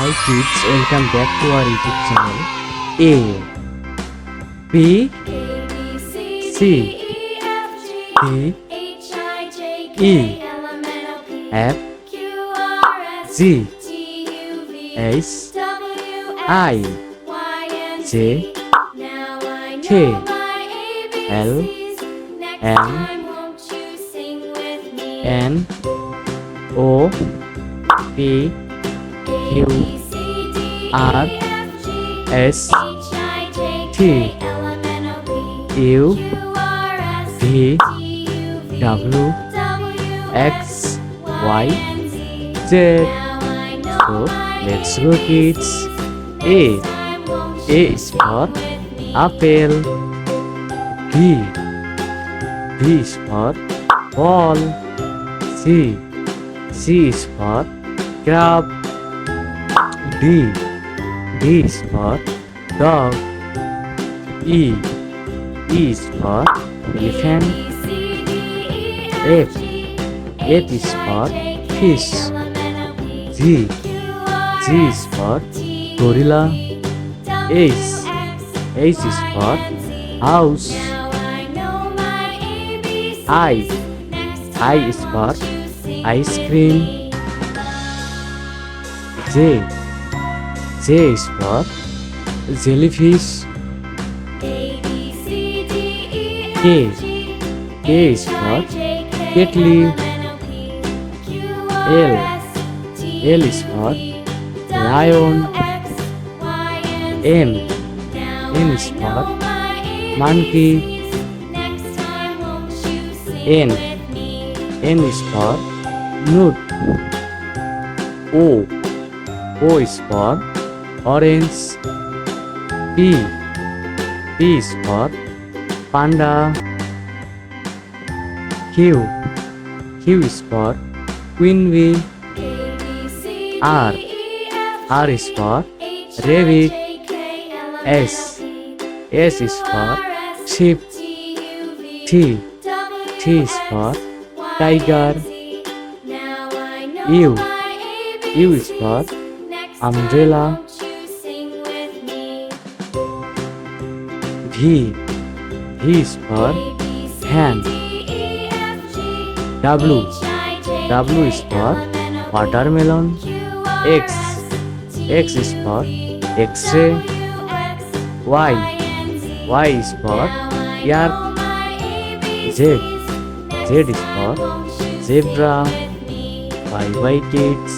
Hi kids, welcome back to our YouTube channel. A B C D E F G H I J K L M N O P Q R S T U V W X Y Z. So let's go kids. A is for apple. B is for ball. C is for crab. D is for dog. E is for elephant. F is for fish. G is for gorilla. H is for house. I is for ice cream. J is for jellyfish. K is for kettle. L is for lion. M is for monkey. N is for nut. O is for orange. P is for panda. Q is for queen bee. R is for rabbit. S is for sheep. T is for tiger. U is for umbrella. V is for hand. W is for watermelon. X is for X-ray. Y is for yak. Z is for zebra. Bye bye kids.